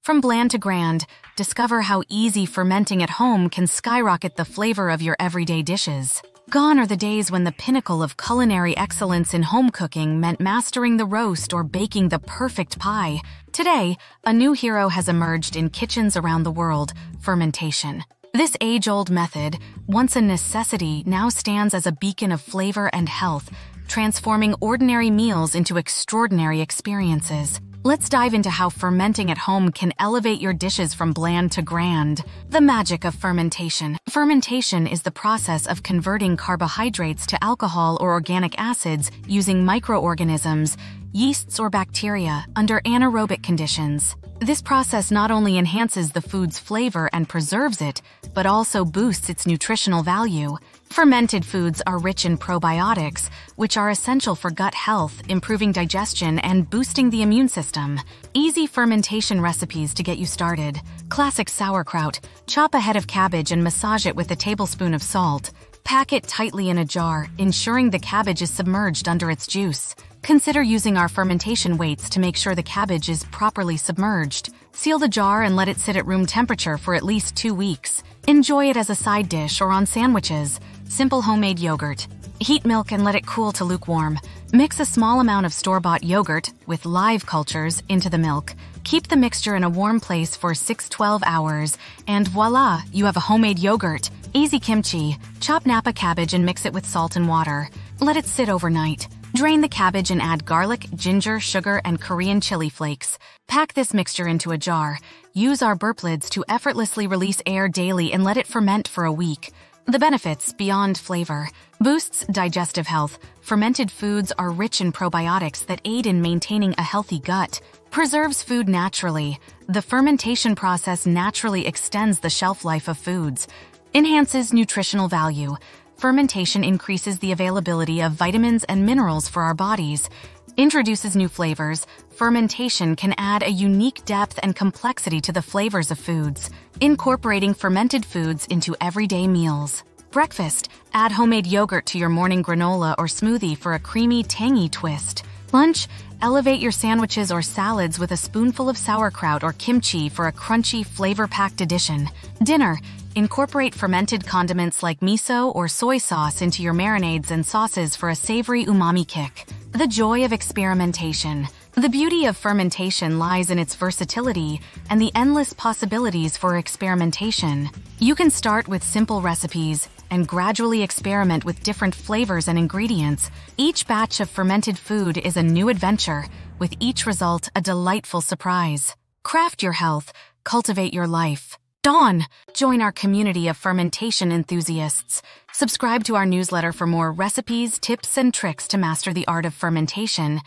From bland to grand, discover how easy fermenting at home can skyrocket the flavor of your everyday dishes. Gone are the days when the pinnacle of culinary excellence in home cooking meant mastering the roast or baking the perfect pie. Today, a new hero has emerged in kitchens around the world: fermentation. This age-old method, once a necessity, now stands as a beacon of flavor and health, transforming ordinary meals into extraordinary experiences. Let's dive into how fermenting at home can elevate your dishes from bland to grand. The magic of fermentation. Fermentation is the process of converting carbohydrates to alcohol or organic acids using microorganisms, yeasts or bacteria, under anaerobic conditions. This process not only enhances the food's flavor and preserves it, but also boosts its nutritional value. Fermented foods are rich in probiotics, which are essential for gut health, improving digestion, and boosting the immune system. Easy fermentation recipes to get you started. Classic sauerkraut. Chop a head of cabbage and massage it with a tablespoon of salt. Pack it tightly in a jar, ensuring the cabbage is submerged under its juice. Consider using our fermentation weights to make sure the cabbage is properly submerged. Seal the jar and let it sit at room temperature for at least 2 weeks. Enjoy it as a side dish or on sandwiches. Simple homemade yogurt. Heat milk and let it cool to lukewarm. Mix a small amount of store-bought yogurt with live cultures into the milk. Keep the mixture in a warm place for 6-12 hours, and voila, you have a homemade yogurt. Easy kimchi. Chop Napa cabbage and mix it with salt and water. Let it sit overnight. Drain the cabbage and add garlic, ginger, sugar, and Korean chili flakes. Pack this mixture into a jar. Use our burp lids to effortlessly release air daily and let it ferment for a week. The benefits beyond flavor. Boosts digestive health. Fermented foods are rich in probiotics that aid in maintaining a healthy gut. Preserves food naturally. The fermentation process naturally extends the shelf life of foods. Enhances nutritional value. Fermentation increases the availability of vitamins and minerals for our bodies. Introduces new flavors. Fermentation can add a unique depth and complexity to the flavors of foods, incorporating fermented foods into everyday meals. Breakfast. Add homemade yogurt to your morning granola or smoothie for a creamy, tangy twist. Lunch. Elevate your sandwiches or salads with a spoonful of sauerkraut or kimchi for a crunchy, flavor-packed addition. Dinner. Incorporate fermented condiments like miso or soy sauce into your marinades and sauces for a savory umami kick. The joy of experimentation. The beauty of fermentation lies in its versatility and the endless possibilities for experimentation. You can start with simple recipes and gradually experiment with different flavors and ingredients. Each batch of fermented food is a new adventure, with each result a delightful surprise. Craft your health, cultivate your life. Dawn! Join our community of fermentation enthusiasts. Subscribe to our newsletter for more recipes, tips, and tricks to master the art of fermentation.